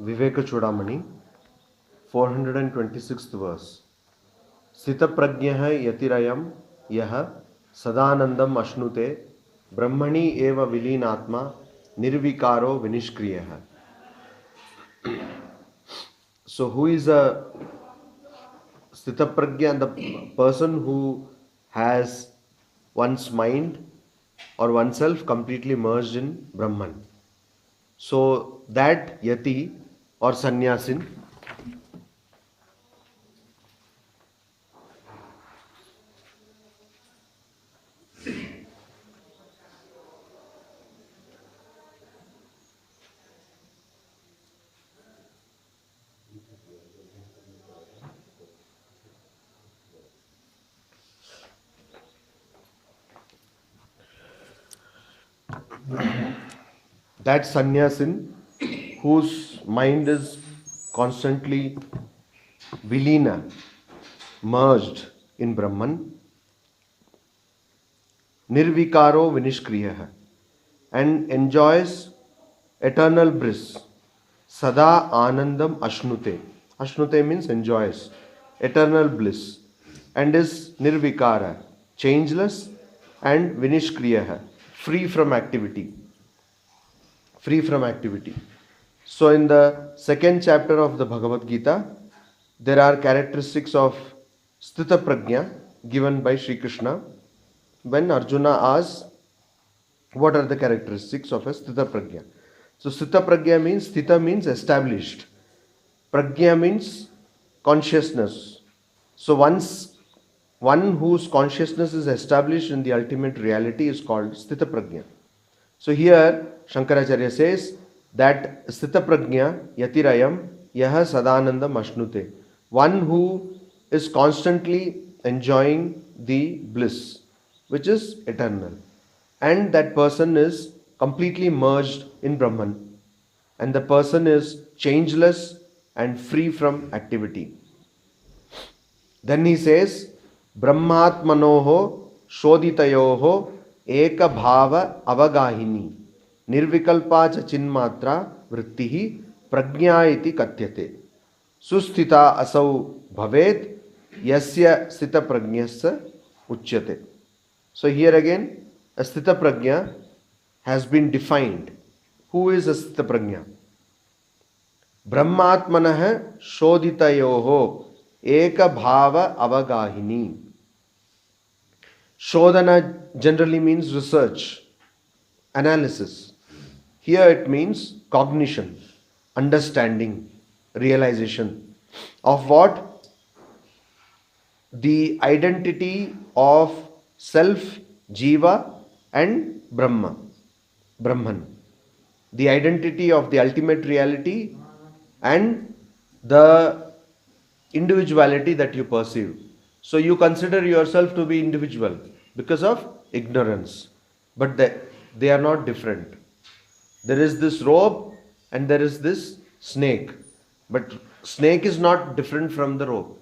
Vivekachudamani, 426th verse. Sthita prajnah yatirayam yaha sadanandam ashnute brahmani eva vilinatma nirvikaro vinishkriyah. So who is a Sthita prajna? The person who has one's mind or oneself completely merged in Brahman. So that yati or sannyasin, that sannyasin whose mind is constantly vilina, merged in Brahman, nirvikaro vinishkriyah, and enjoys eternal bliss. Sada anandam ashnute. Ashnute means enjoys eternal bliss and is nirvikara, changeless, and vinishkriyah, free from activity. Free from activity. So in the second chapter of the Bhagavad Gita, there are characteristics of Sthita Prajna given by Sri Krishna when Arjuna asks, what are the characteristics of a Sthita Prajna? So Sthita Prajna means, Sthita means established. Prajna means consciousness. So once one whose consciousness is established in the ultimate reality is called Sthita Prajna. So here Shankaracharya says that Sthita Prajna yatirayam yaha sadanandam ashnute. One who is constantly enjoying the bliss, which is eternal. And that person is completely merged in Brahman. And the person is changeless and free from activity. Then he says, Brahmatmanoho shoditayoho eka bhava avagahini nirvikalpa cha chinmatra vrittihi prajna iti katyate susthita asau bhavet yasya sthita prajnasya uchyate. So here again a sthita prajna has been defined. Who is a sthita prajna? Brahmatmanah shoditayoho eka bhava avagahini. Shodhana generally means research, analysis. Here it means cognition, understanding, realization of what? The identity of self, jiva and Brahman. The identity of the ultimate reality and the individuality that you perceive. So you consider yourself to be individual because of ignorance. But they are not different. There is this rope and there is this snake. But snake is not different from the rope.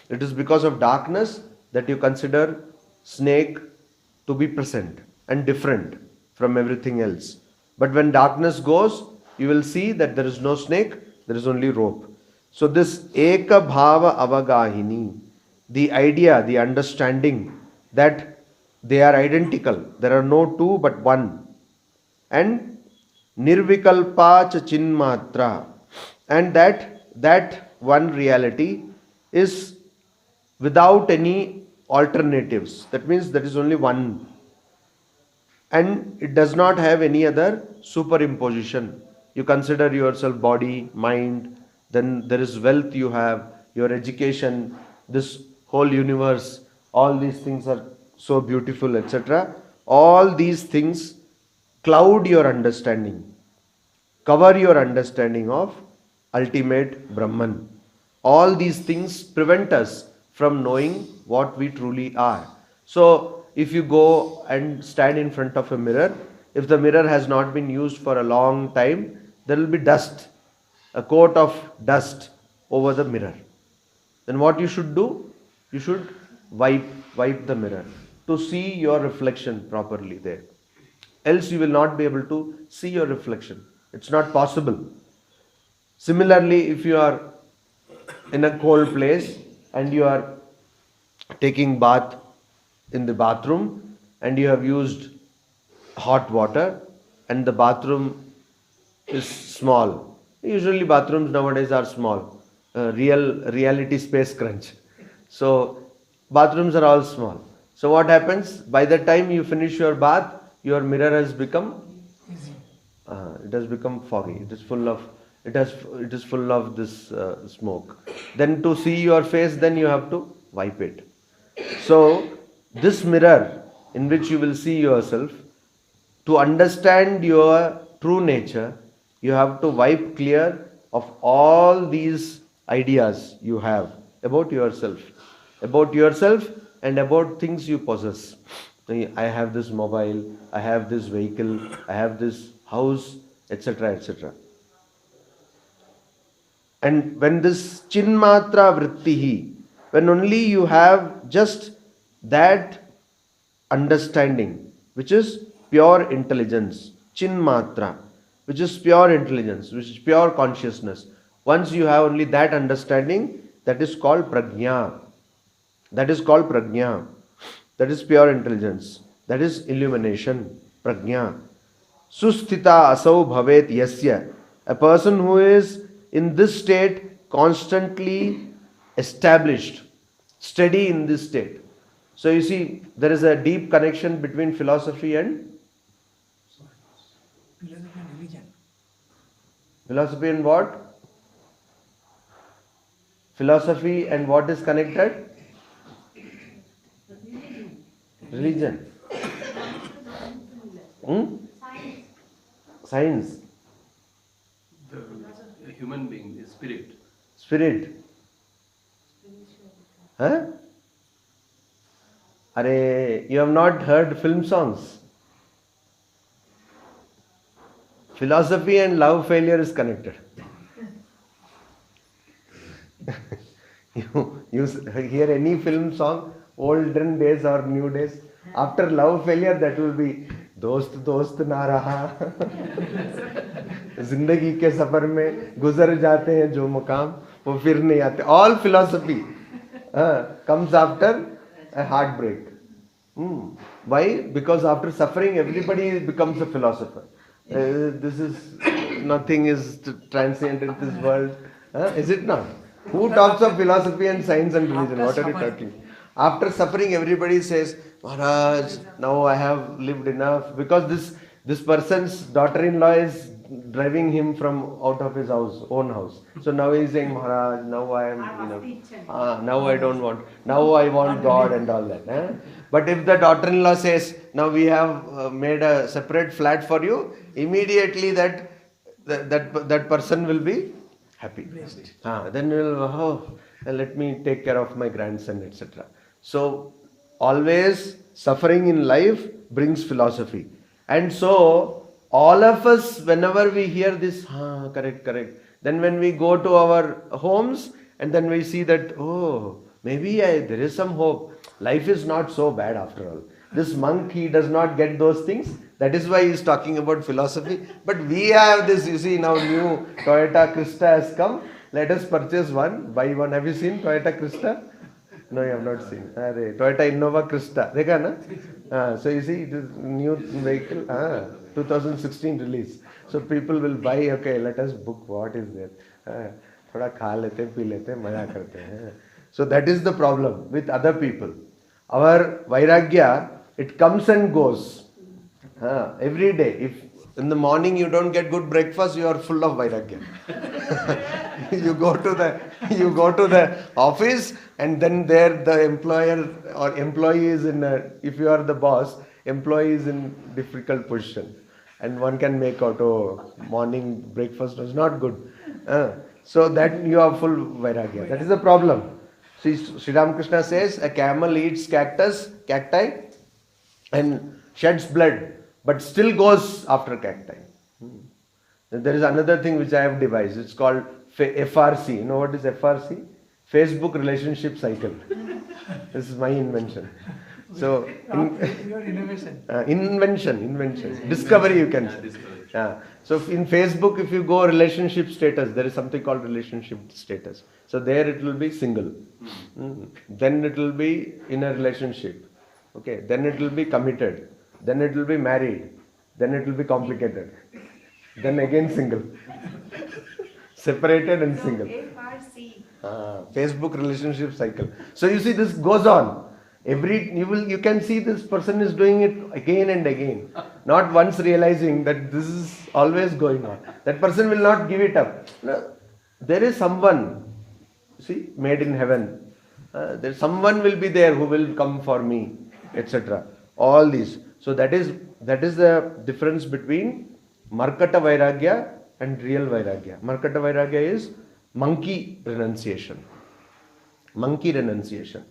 It is because of darkness that you consider snake to be present and different from everything else. But when darkness goes, you will see that there is no snake, there is only rope. So this eka bhava avagahini, the idea, the understanding that they are identical, there are no two but one, and nirvikalpa cha chinmatra, and that one reality is without any alternatives. That means that is only one, and it does not have any other superimposition. You consider yourself body, mind, then there is wealth you have, your education, this whole universe, all these things are so beautiful, etc. All these things cloud your understanding, cover your understanding of ultimate Brahman. All these things prevent us from knowing what we truly are. So if you go and stand in front of a mirror, If the mirror has not been used for a long time, there will be dust, a coat of dust over the mirror. Then what you should do? You should wipe the mirror to see your reflection properly there. Else you will not be able to see your reflection. It's not possible. Similarly, if you are in a cold place and you are taking bath in the bathroom and you have used hot water and the bathroom is small. Usually bathrooms nowadays are small. Reality space crunch. So bathrooms are all small. So what happens? By the time you finish your bath, your mirror has become it has become foggy. It is full of this smoke. Then to see your face, then you have to wipe it. So this mirror in which you will see yourself, to understand your true nature, you have to wipe clear of all these ideas you have about yourself and about things you possess. I have this mobile, I have this vehicle, I have this house, etc., etc. And when this chinmatra vrittihi, when only you have just that understanding, which is pure intelligence, chinmatra, which is pure intelligence, which is pure consciousness. Once you have only that understanding, that is called prajna. That is called prajna. That is pure intelligence. That is illumination, prajna. Susthita asau bhavet yasya. A person who is in this state, constantly established, steady in this state. So you see, there is a deep connection between philosophy and religion. Philosophy and what? Philosophy and what is connected? Religion. Science. The human being, the spirit. Spirit. Huh? Arey, you have not heard film songs. Philosophy and love failure is connected. you hear any film song, olden days or new days, after love failure, that will be दोस्त ना रहा जिंदगी के सफर में गुजर जाते हैं जो मुकाम वो फिर नहीं आते. All philosophy comes after a heartbreak. Why? Because after suffering, everybody becomes a philosopher. This is nothing is transient in this world. Is it not? Who talks of philosophy and science and religion? What are you talking? After suffering, everybody says, Maharaj, now I have lived enough. Because this person's daughter-in-law is driving him from out of his own house. So now he is saying, Maharaj, now I am enough. Now I don't want. Now I want God and all that. But if the daughter-in-law says, now we have made a separate flat for you, immediately that person will be happy. Then will let me take care of my grandson, etc. So always suffering in life brings philosophy. And so all of us, whenever we hear this, correct, then when we go to our homes and then we see that, maybe there is some hope. Life is not so bad after all. This monk, he does not get those things. That is why he is talking about philosophy. But we have this, you see, now new Toyota Crista has come. Let us purchase one, buy one. Have you seen Toyota Crista? No, you have not seen. Toyota Innova Crista. Dekha na? So you see, it is new vehicle. 2016 release. So people will buy, okay, let us book what is there. Thoda kha lete, pee lete, maja karte hain. So that is the problem with other people. Our Vairagya, it comes and goes. Every day. If in the morning you don't get good breakfast, you are full of Vairagya. You go to the office and then there the employer or employee is if you are the boss, employee is in difficult position. And one can make out, morning breakfast was not good. So that you are full Vairagya. That is the problem. Sri Ramakrishna says a camel eats cacti and sheds blood, but still goes after cacti. There is another thing which I have devised. It's called FRC. You know what is FRC? Facebook relationship cycle. This is my invention. So, your innovation. invention. Discovery, you can say. Discovery. So in Facebook, if you go relationship status, there is something called relationship status. So there it will be single. Then it will be in a relationship. Okay. Then it will be committed. Then it will be married. Then it will be complicated. Then again single. Separated and single. FRC. Facebook relationship cycle. So you see, this goes on. You can see this person is doing it again and again, not once realizing that this is always going on. That person will not give it up. No, there is someone, see, made in heaven. There someone will be there who will come for me, etc. All these. So that is the difference between Markata Vairagya and real Vairagya. Markata Vairagya is monkey renunciation. Monkey renunciation.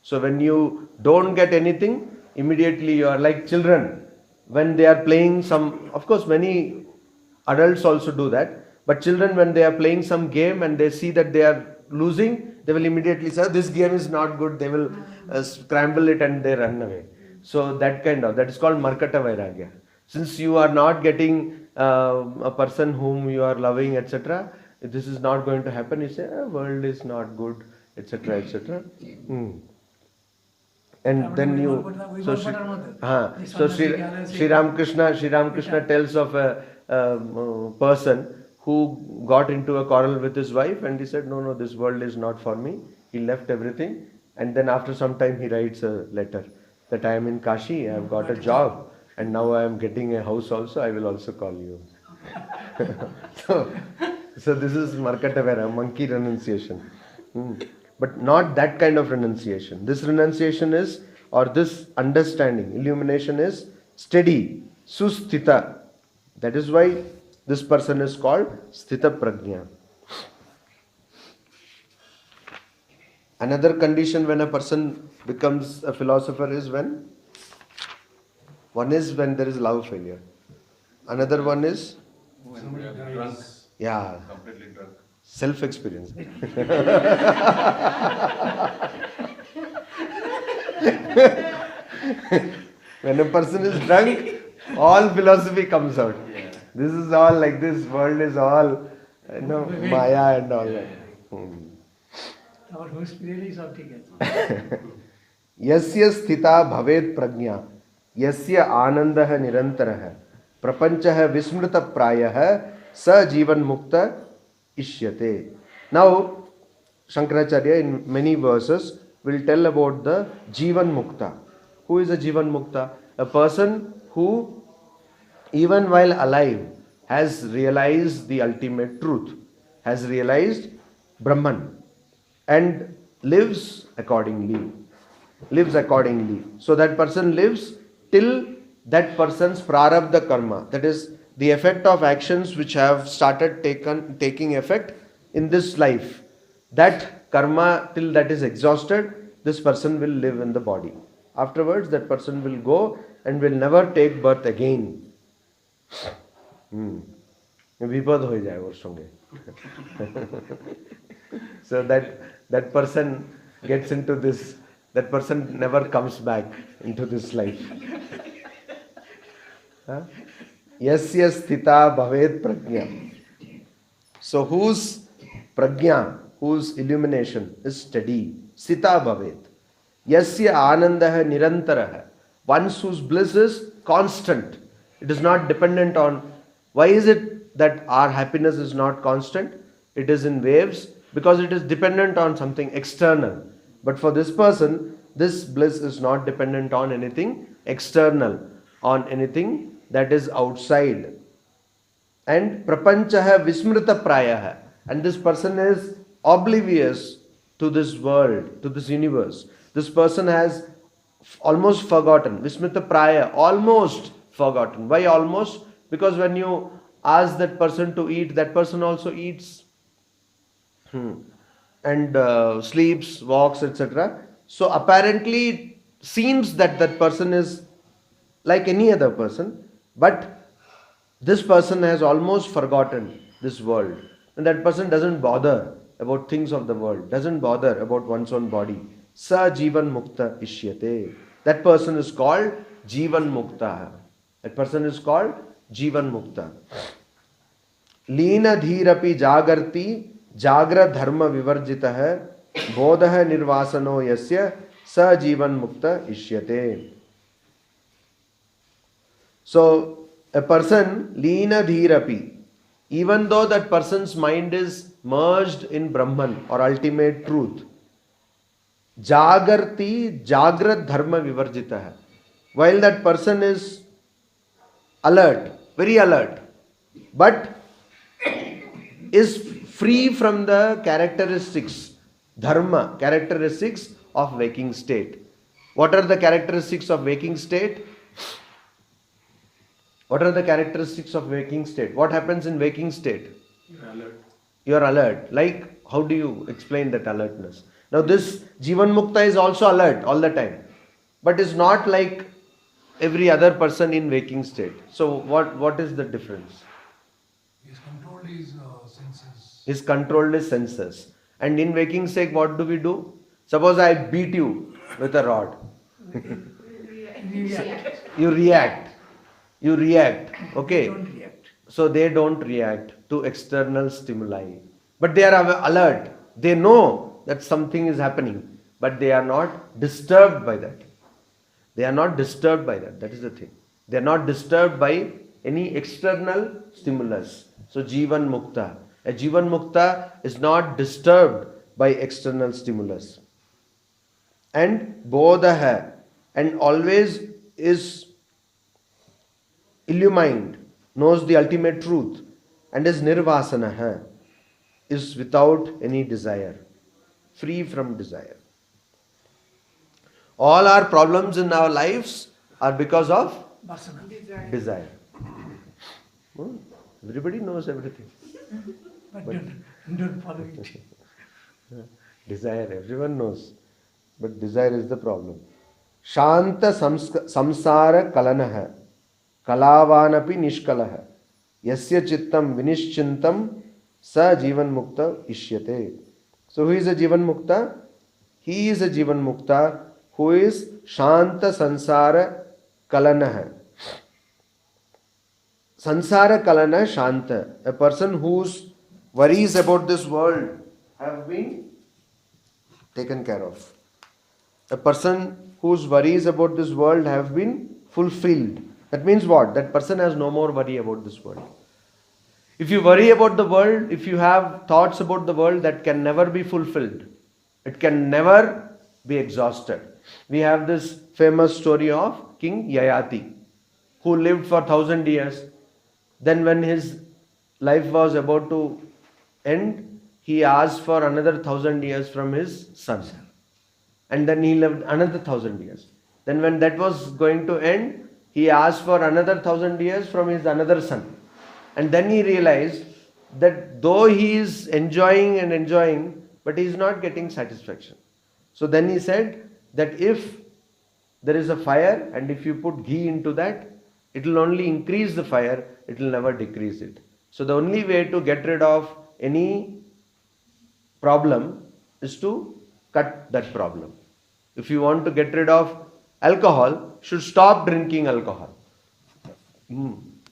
So when you don't get anything, immediately you are like children. When they are playing some, of course many adults also do that, but children when they are playing some game and they see that they are losing, they will immediately say, this game is not good, they will scramble it and they run away. So that is called Markata Vairagya. Since you are not getting a person whom you are loving, etc., this is not going to happen, you say, world is not good, etc., etc. And then Sri Ramakrishna tells of a person who got into a quarrel with his wife and he said, no, this world is not for me. He left everything and then after some time he writes a letter that I am in Kashi, I have got a job and now I am getting a house also, I will also call you. So this is Markata Vairagya, monkey renunciation. But not that kind of renunciation. This renunciation is, or this understanding, illumination is steady, susthita. That is why this person is called Sthita Prajna. Another condition when a person becomes a philosopher is when? One is when there is love failure. Another one is? When we are drunk. Yeah. Completely drunk. Self-experience. When a person is drunk, all philosophy comes out. Yeah. This is all like this world is all, Maya and all that. Our whole spirit is optical. Yasya sthita bhavet prajna, yasya anandah nirantarah, prapanchah vismrita prayah, sa jivan mukta ishyate. Now, Shankaracharya in many verses will tell about the Jivan Mukta. Who is a Jivan Mukta? A person who, even while alive, has realized the ultimate truth, has realized Brahman, and lives accordingly. So that person lives till that person's prarabdha karma, that is, the effect of actions which have started taking effect in this life, that karma till that is exhausted, this person will live in the body. Afterwards, that person will go and will never take birth again. Vipad ho jai aur sange. So that person gets into this, that person never comes back into this life. Yasya sthita bhavet prajna. So whose prajna, whose illumination is steady, sthita bhavet. Yasya anandah nirantarah. One whose bliss is constant. It is not dependent on, why is it that our happiness is not constant? It is in waves because it is dependent on something external. But for this person, this bliss is not dependent on anything external, on anything that is outside. And prapanchaha vismrita prayah. And this person is oblivious to this world, to this universe. This person has almost forgotten. Vismrita praya, almost forgotten. Why almost? Because when you ask that person to eat, that person also eats. And sleeps, walks, etc. So apparently it seems that that person is like any other person, But this person has almost forgotten this world. And that person doesn't bother about things of the world, doesn't bother about one's own body. Sa jivan mukta ishyate. That person is called jivan mukta. That person is called jivan mukta. Leena dhirapi jagarti jagra dharma vivarjitah bodha nirvasano yasya sa jivan mukta ishyate. So, a person, Leena Dhirapi, even though that person's mind is merged in Brahman or ultimate truth, Jagarti Jagrat Dharma Vivarjita. While that person is alert, very alert, but is free from the characteristics, dharma, characteristics of waking state. What are the characteristics of waking state? What are the characteristics of waking state? What happens in waking state? You are alert. You are alert. Like, how do you explain that alertness? Now this Jivan Mukta is also alert all the time, but is not like every other person in waking state. So what is the difference? He's controlled his senses. Is controlled his senses. And in waking state, what do we do? Suppose I beat you with a rod. You react. You react. Okay. Don't react. So they don't react to external stimuli. But they are alert. They know that something is happening. But they are not disturbed by that. They are not disturbed by that. That is the thing. They are not disturbed by any external stimulus. So Jivan Mukta. A Jivan Mukta is not disturbed by external stimulus. And Bodha, and always is illumined, knows the ultimate truth, and is Nirvasana, is without any desire, free from desire. All our problems in our lives are because of Vasana. desire. Everybody knows everything. But don't follow it. Desire, everyone knows. But desire is the problem. Shanta samsara kalanaha kalavanapi nishkalaha yasya chittam vinishintam sa jivan mukta ishyate. So who is a jivan mukta? He is a jivan mukta who is shanta sansara kalanaha. Sansara kalana shanta. A person whose worries about this world have been taken care of. A person whose worries about this world have been fulfilled. That means what? That person has no more worry about this world. If you worry about the world, if you have thoughts about the world, that can never be fulfilled. It can never be exhausted. We have this famous story of King Mayavati, who lived for 1,000 years. Then when his life was about to end, he asked for another 1,000 years from his son. And then he lived another 1,000 years. Then when that was going to end, he asked for another 1,000 years from his another son. And then he realized that though he is enjoying, but he is not getting satisfaction. So then he said that if there is a fire and if you put ghee into that, it will only increase the fire, it will never decrease it. So the only way to get rid of any problem is to cut that problem. If you want to get rid of alcohol, should stop drinking alcohol.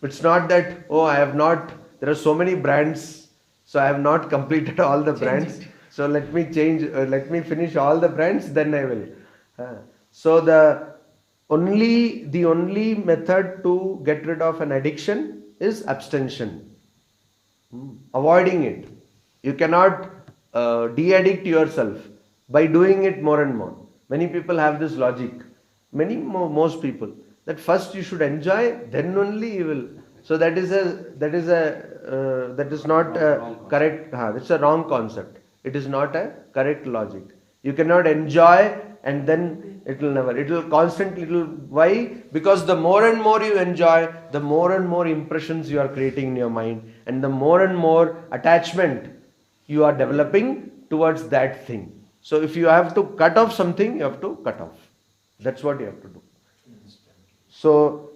It's not that, there are so many brands, so I have not completed all the brands. So let me finish all the brands, then I will. So the only method to get rid of an addiction is abstention. Avoiding it. You cannot de-addict yourself by doing it more and more. Many people have this logic. Most people, that first you should enjoy, then only you will. So that is not a correct. It's a wrong concept. It is not a correct logic. You cannot enjoy and then it will constantly. Why? Because the more and more you enjoy, the more and more impressions you are creating in your mind, and the more and more attachment you are developing towards that thing. So if you have to cut off something, you have to cut off. That's what you have to do. So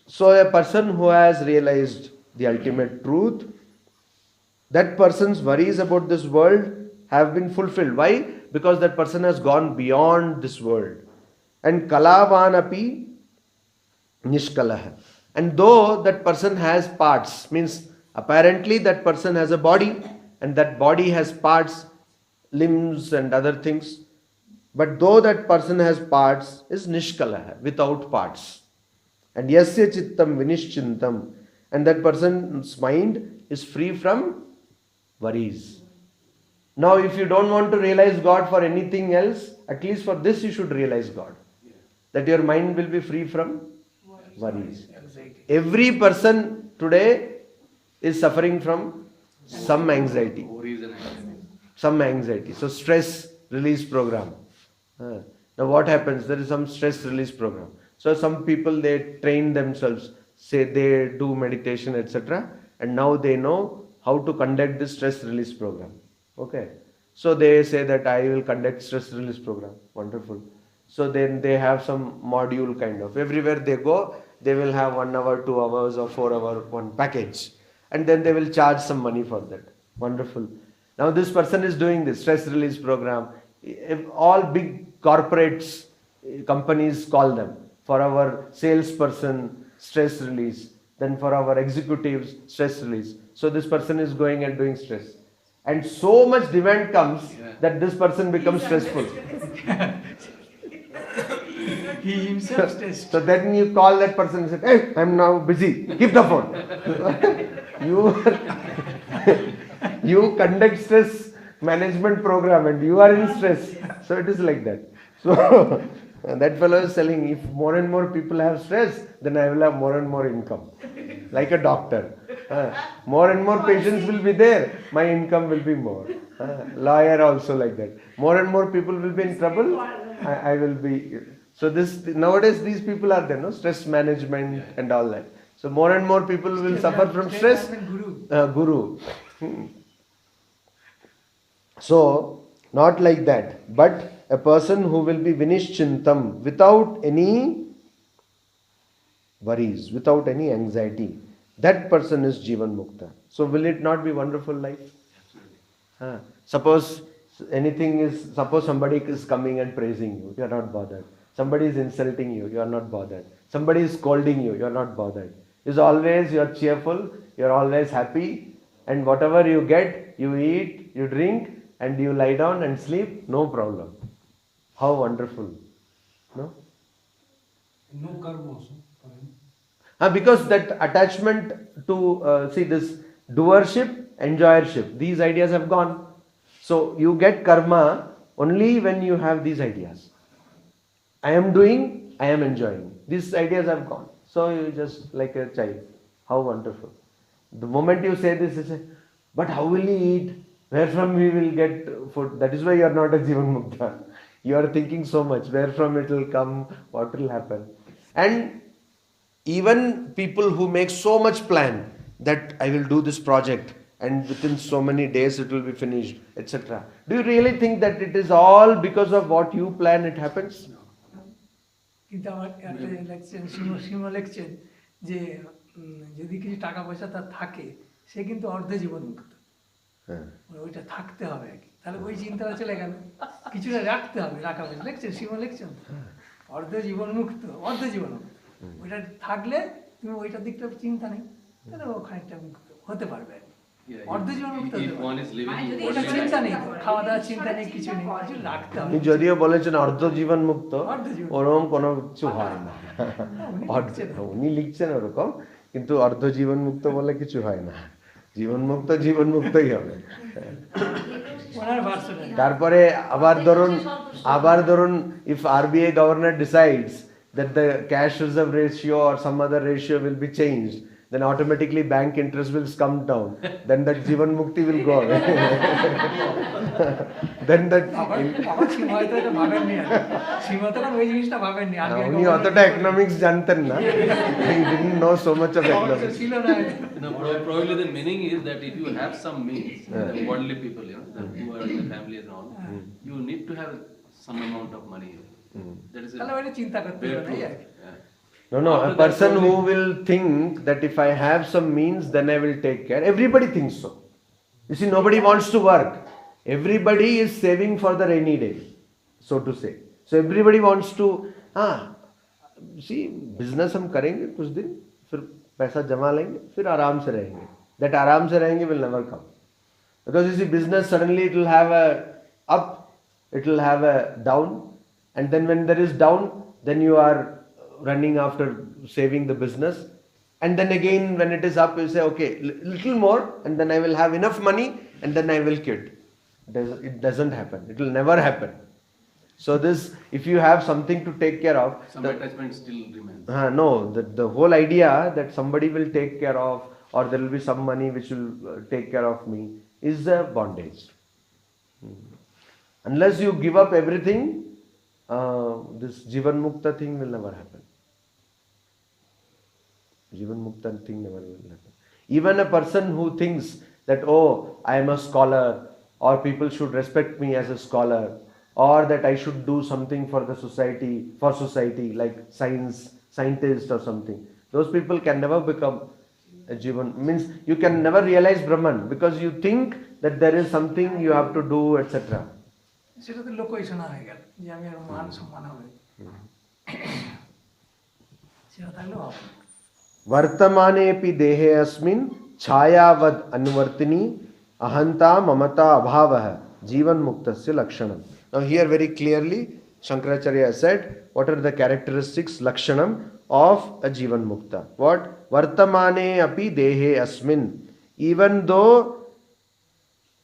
So a person who has realized the ultimate truth, that person's worries about this world have been fulfilled. Why? Because that person has gone beyond this world. And kalavanapi nishkalaha. And though that person has parts, means apparently that person has a body and that body has parts, limbs and other things. But though that person has parts, is nishkalaha, without parts. And yasya chittam vinishchintam. And that person's mind is free from worries. Now, if you don't want to realize God for anything else, at least for this you should realize God. That your mind will be free from worries. Every person today is suffering from some anxiety. Worries and anxiety. Some anxiety. So, stress release program. Now, what happens? There is some stress release program. So, some people they train themselves, say they do meditation, etc. And now they know how to conduct this stress release program. Okay. So they say that I will conduct stress release program. Wonderful. So then they have some module kind of. Everywhere they go, they will have 1 hour, 2 hours or 4 hour one package. And then they will charge some money for that. Wonderful. Now this person is doing this stress release program. If all big corporates, companies call them. For our salesperson, stress release. Then for our executives, stress release. So this person is going and doing stress. And so much demand comes that this person becomes stressful. He himself stressed. So then you call that person and say, hey, I'm now busy. Keep the phone. You conduct stress management program and you are in stress. So it is like that. So that fellow is telling, if more and more people have stress, then I will have more and more income. Like a doctor. More and more patients will be there, my income will be more. Lawyer also like that. More and more people will be in trouble, I will be. So this nowadays these people are there, no? Stress management and all that. So more and more people will suffer from stress. Guru. So not like that, but a person who will be vinishchintam without any worries, without any anxiety. That person is Jivan Mukta. So will it not be wonderful life? Suppose somebody is coming and praising you, you are not bothered. Somebody is insulting you, you are not bothered. Somebody is scolding you, you are not bothered. It's always you are cheerful, you are always happy, and whatever you get, you eat, you drink, and you lie down and sleep, no problem. How wonderful. No? No karma also for him. Because that attachment to, this doership, enjoyership, these ideas have gone. So you get karma only when you have these ideas. I am doing, I am enjoying. These ideas have gone. So you just like a child. How wonderful. The moment you say this, you say, but how will he eat? Where from we will get food? That is why you are not a Jivan Mukta. You are thinking so much. Where from it will come? What will happen? And even people who make so much plan that I will do this project and within so many days it will be finished, etc. Do you really think that it is all because of what you plan it happens? কিন্তু আমার একটা লেখছেন সিংহ লেখছেন যে যদি কিছু টাকা পয়সা তার থাকে সে কিন্তু অর্ধ জীবন মুক্ত। ওইটা থাকতে হবে আর কি, তাহলে ওই চিন্তাটা চলে গেল, কিছুটা রাখতে হবে, রাখা পয়সা লেখছেন সিংহ লেখছেন অর্ধ জীবন মুক্ত, অর্ধ জীবন মুক্ত। ওইটা থাকলে তুমি ওইটার দিকটা চিন্তা নেই, তাহলে ও খানিকটা মুক্ত হতে পারবে আর কি। অর্ধ জীবন মুক্ত হতে পারবে, ওটা চিন্তা নেই, খাওয়া দাওয়ার চিন্তা নেই, কিছু নেই, কিছু রাখতে হবে। যদিও বলেছেন অর্ধ জীবন মুক্ত, ওরকম কোনো কিছু হয় না। উনি লিখছেন ওরকম, কিন্তু অর্ধ জীবন মুক্ত বলে কিছু হয় না। জীবন মুক্তই হবে। তারপরে আবার ধরুন if RBI governor decides that the cash reserve ratio or some other ratio will be changed, then automatically bank interest will come down. Then that Jivan Mukti will go away. Then that উনি অতটা economics জানতেন না. He didn't know so much of economics. No, probably the meaning is that if you have some means, the worldly people, that who are in the family and all, you need to have some amount of money. That is চিন্তা করতে হবে। No, After a that person only- who will think that if I have some means, then I will take care. Everybody thinks so. You see, nobody wants to work. Everybody is saving for the rainy day, so to say. So everybody wants to, see, business हम करेंगे कुछ दिन, फिर पैसा जमा लेंगे, फिर आराम से रहेंगे. That आराम से रहेंगे will never come. Because you see, business suddenly it will have a up, it will have a down, and then when there is down, then you are running after saving the business, and then again when it is up, you say, okay, little more, and then I will have enough money, and then I will quit. It doesn't happen. It will never happen. So this, if you have something to take care of, some attachment still remains. no, the whole idea that somebody will take care of, or there will be some money which will take care of me, is a bondage. Unless you give up everything, this Jivan Mukta thing will never happen. Jivan Mukta thing never will happen. Even a person who thinks that, oh, I am a scholar, or people should respect me as a scholar, or that I should do something for the society, like scientist or something. Those people can never become a Jivan. Means you can never realize Brahman because you think that there is something you have to do, etc. সেটা তো লোকই শোনা হয়ে গেল যে আমি আর মান সম্মান হবে সেটা থাকলেও হবে না। वर्तमानेपि देहे अस्मिन् छायावद् अनुवर्तिनी अहंता ममता अभावः जीवन मुक्तस्य लक्षणम. Now here very clearly Shankaracharya said what are the characteristics lakshanam of a Jivan Mukta. What? Vartamane api dehe asmin. Even though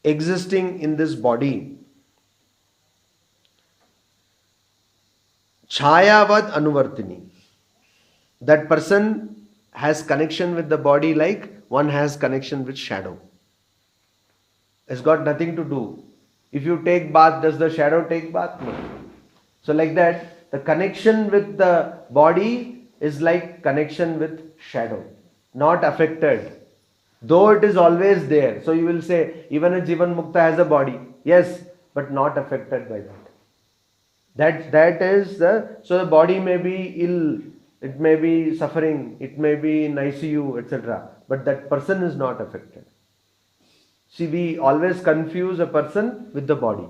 existing in this body, chayavad anuvartini. That person has connection with the body like one has connection with shadow. It's got nothing to do. If you take bath, does the shadow take bath? No. So like that, the connection with the body is like connection with shadow, not affected. Though it is always there. So you will say, even a Jivan Mukta has a body. Yes, but not affected by that. That is so the body may be ill, it may be suffering, it may be in ICU, etc. But that person is not affected. See, we always confuse a person with the body.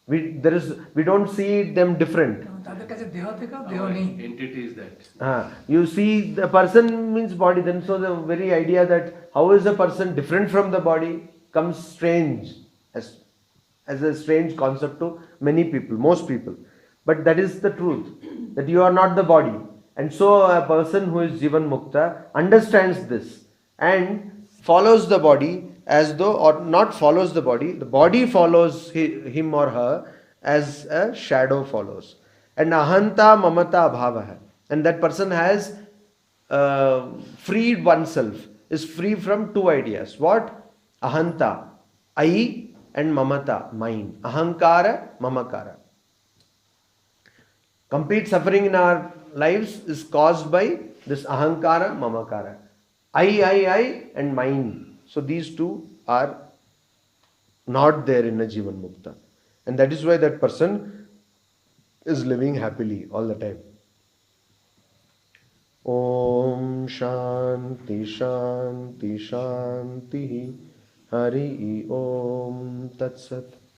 We don't see them different. কারণ তাদের কাছে দেহ থেকেও দেহ নেই। Entity is that. You see, the person means body. Then so the very idea that how is a person different from the body comes strange, as a strange concept to many people, most people. But that is the truth, that you are not the body. And so a person who is Jivan Mukta understands this and follows the body as though, or not follows the body follows him or her as a shadow follows. And ahanta mamata bhavaha. And that person has freed oneself, is free from two ideas. What? Ahanta, I, and mamata, mine. Ahankara, mamakara. Complete suffering in our lives is caused by this ahankara, mamakara. I, and mine. So these two are not there in a Jivan Mukta. And that is why that person is living happily all the time. Om Shanti Shanti Shanti Hari Om Tat Sat.